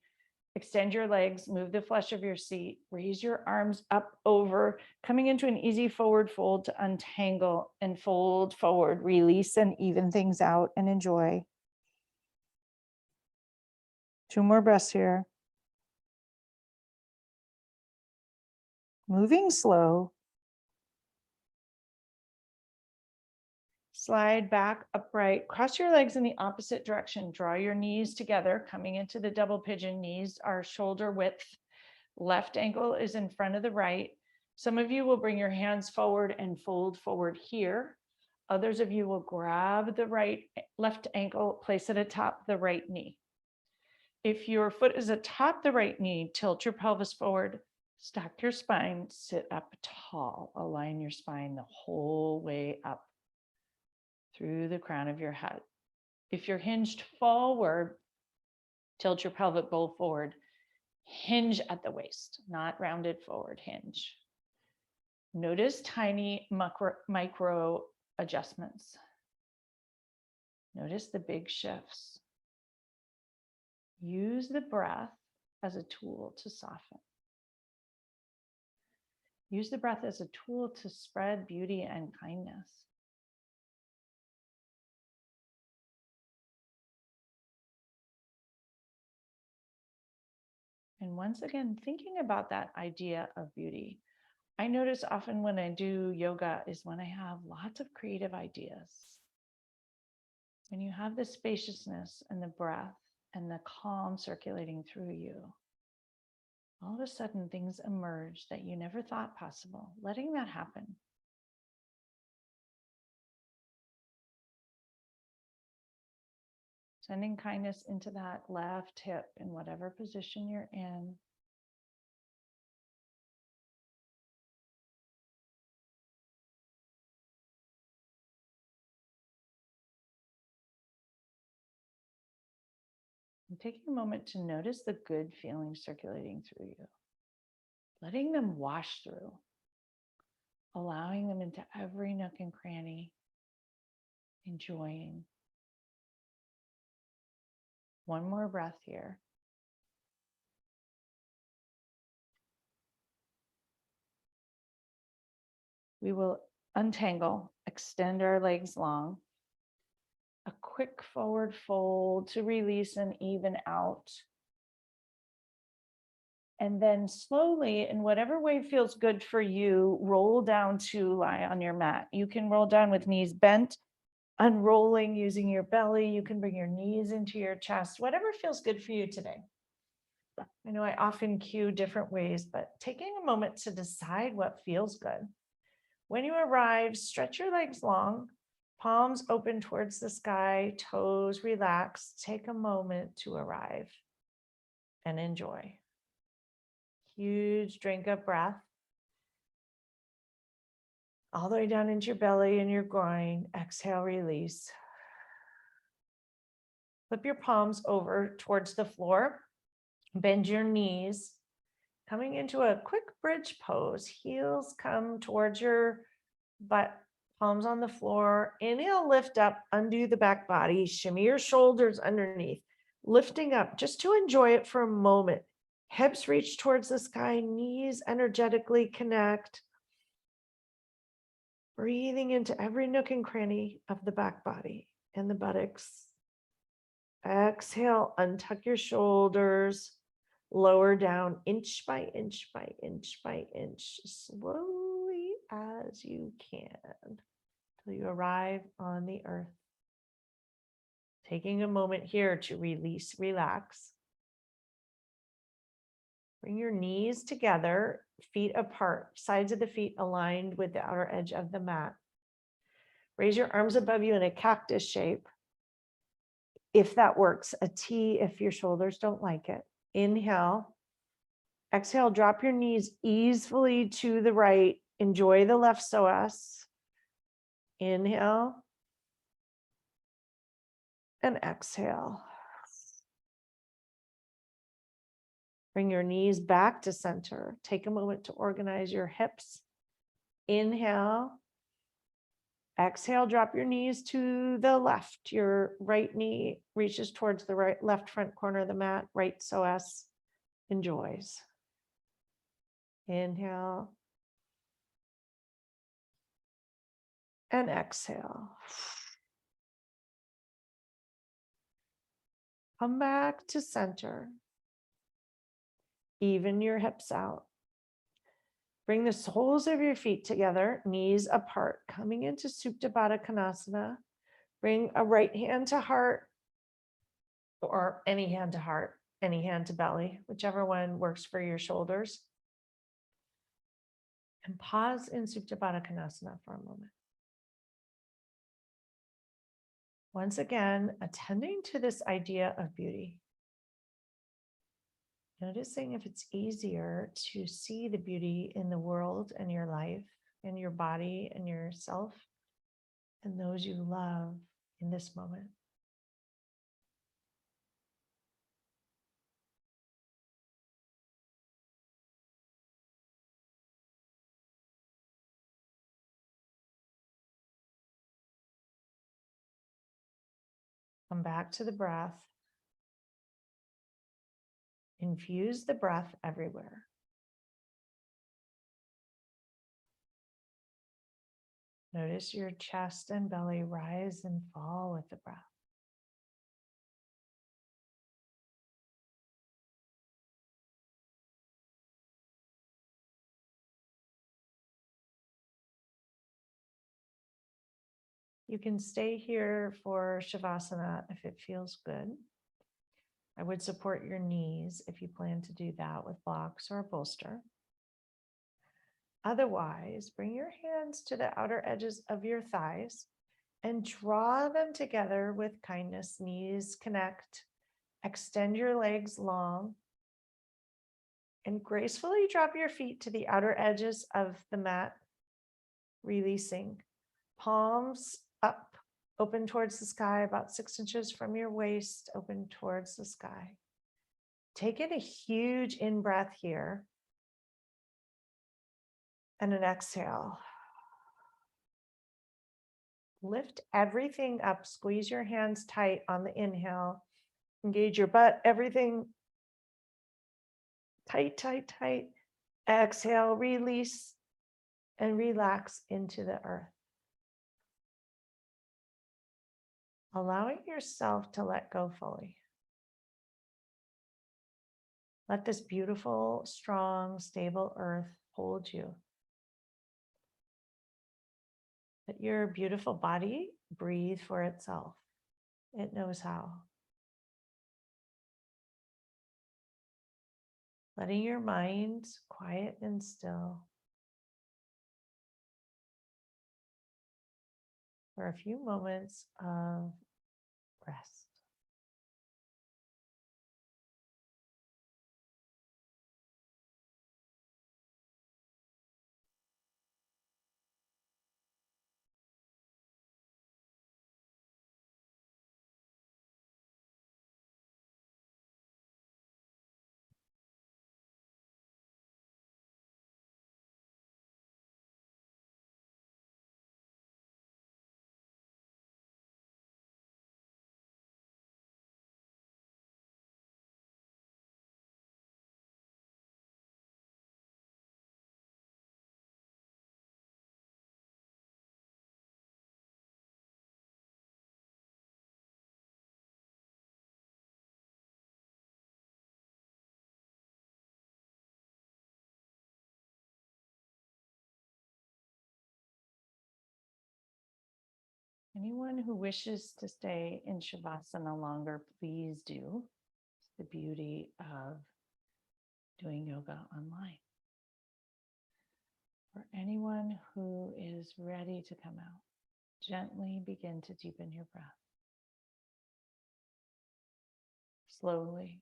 extend your legs, move the flesh of your seat, raise your arms up over, coming into an easy forward fold to untangle and fold forward, release and even things out and enjoy. 2 more breaths here. Moving slow. Slide back upright, cross your legs in the opposite direction. Draw your knees together, coming into the double pigeon. Knees are shoulder width. Left ankle is in front of the right. Some of you will bring your hands forward and fold forward here. Others of you will grab the left ankle, place it atop the right knee. If your foot is atop the right knee, tilt your pelvis forward, stack your spine, sit up tall, align your spine the whole way up through the crown of your head. If you're hinged forward, tilt your pelvic bowl forward, hinge at the waist, not rounded forward, hinge. Notice tiny micro adjustments. Notice the big shifts. Use the breath as a tool to soften. Use the breath as a tool to spread beauty and kindness. And once again, thinking about that idea of beauty, I notice often when I do yoga is when I have lots of creative ideas. When you have the spaciousness and the breath and the calm circulating through you, all of a sudden things emerge that you never thought possible. Letting that happen. Sending kindness into that left hip in whatever position you're in. And taking a moment to notice the good feelings circulating through you. Letting them wash through. Allowing them into every nook and cranny. Enjoying. One more breath here. We will untangle, extend our legs long. A quick forward fold to release and even out. And then slowly, in whatever way feels good for you, roll down to lie on your mat. You can roll down with knees bent, unrolling using your belly. You can bring your knees into your chest, whatever feels good for you today. I know I often cue different ways, but taking a moment to decide what feels good. When you arrive, stretch your legs long, palms open towards the sky, toes relaxed. Take a moment to arrive and enjoy. Huge drink of breath. All the way down into your belly and your groin. Exhale, release. Flip your palms over towards the floor. Bend your knees. Coming into a quick bridge pose. Heels come towards your butt. Palms on the floor. Inhale, lift up, undo the back body. Shimmy your shoulders underneath. Lifting up just to enjoy it for a moment. Hips reach towards the sky. Knees energetically connect. Breathing into every nook and cranny of the back body and the buttocks. Exhale, untuck your shoulders. Lower down inch by inch by inch by inch, slowly as you can, till you arrive on the earth. Taking a moment here to release, relax. Bring your knees together, feet apart, sides of the feet aligned with the outer edge of the mat. Raise your arms above you in a cactus shape. If that works, a T if your shoulders don't like it. Inhale. Exhale, drop your knees easily to the right. Enjoy the left psoas. Inhale and exhale. Bring your knees back to center. Take a moment to organize your hips. Inhale. Exhale, drop your knees to the left. Your right knee reaches towards the left front corner of the mat. Right psoas enjoys. Inhale and exhale. Come back to center. Even your hips out. Bring the soles of your feet together, knees apart, coming into Supta Baddha Konasana. Bring a right hand to heart, or any hand to heart, any hand to belly, whichever one works for your shoulders. And pause in Supta Baddha Konasana for a moment. Once again, attending to this idea of beauty. Noticing if it's easier to see the beauty in the world and your life, in your body and yourself, and those you love in this moment. Come back to the breath. Infuse the breath everywhere. Notice your chest and belly rise and fall with the breath. You can stay here for Shavasana if it feels good. I would support your knees if you plan to do that with blocks or a bolster. Otherwise, bring your hands to the outer edges of your thighs and draw them together with kindness. Knees connect. Extend your legs long. And gracefully drop your feet to the outer edges of the mat, releasing. Palms up, open towards the sky, about 6 inches from your waist, open towards the sky. Take in a huge in-breath here and an exhale. Lift everything up, squeeze your hands tight on the inhale. Engage your butt, everything tight, tight, tight. Exhale, release and relax into the earth. Allowing yourself to let go fully. Let this beautiful, strong, stable earth hold you. Let your beautiful body breathe for itself. It knows how. Letting your mind quiet and still for a few moments of rest. Anyone who wishes to stay in Shavasana longer, please do. It's the beauty of doing yoga online. For anyone who is ready to come out, gently begin to deepen your breath. Slowly.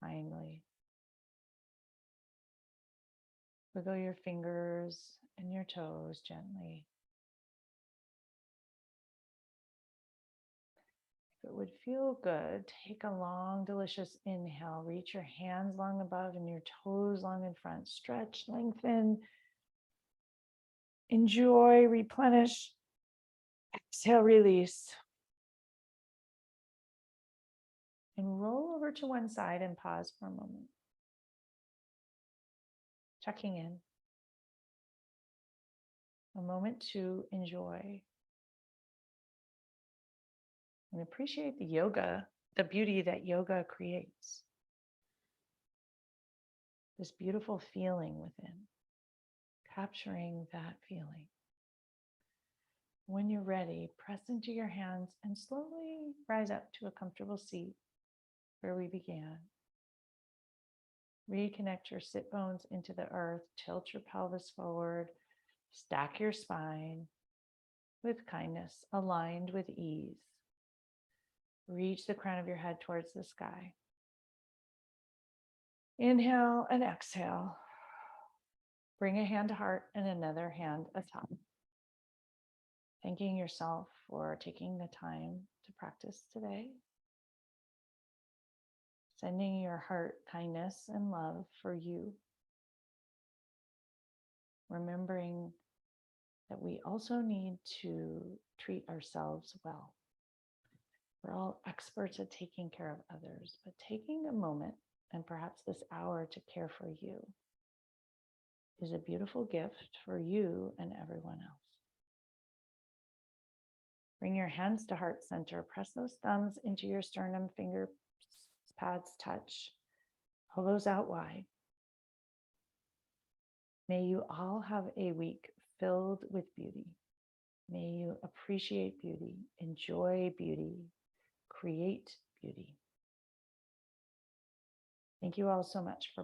kindly. Wiggle your fingers and your toes gently. If it would feel good, take a long, delicious inhale. Reach your hands long above and your toes long in front. Stretch, lengthen, enjoy, replenish. Exhale, release. And roll over to one side and pause for a moment. Checking in. A moment to enjoy and appreciate the yoga, the beauty that yoga creates. This beautiful feeling within, capturing that feeling. When you're ready, press into your hands and slowly rise up to a comfortable seat where we began. Reconnect your sit bones into the earth, tilt your pelvis forward, stack your spine with kindness, aligned with ease. Reach the crown of your head towards the sky. Inhale and exhale. Bring a hand to heart and another hand atop. Thanking yourself for taking the time to practice today. Sending your heart kindness and love for you. Remembering that we also need to treat ourselves well. We're all experts at taking care of others, but taking a moment and perhaps this hour to care for you is a beautiful gift for you and everyone else. Bring your hands to heart center. Press those thumbs into your sternum, finger pads touch. Elbows out wide. May you all have a week filled with beauty. May you appreciate beauty, enjoy beauty, create beauty. Thank you all so much for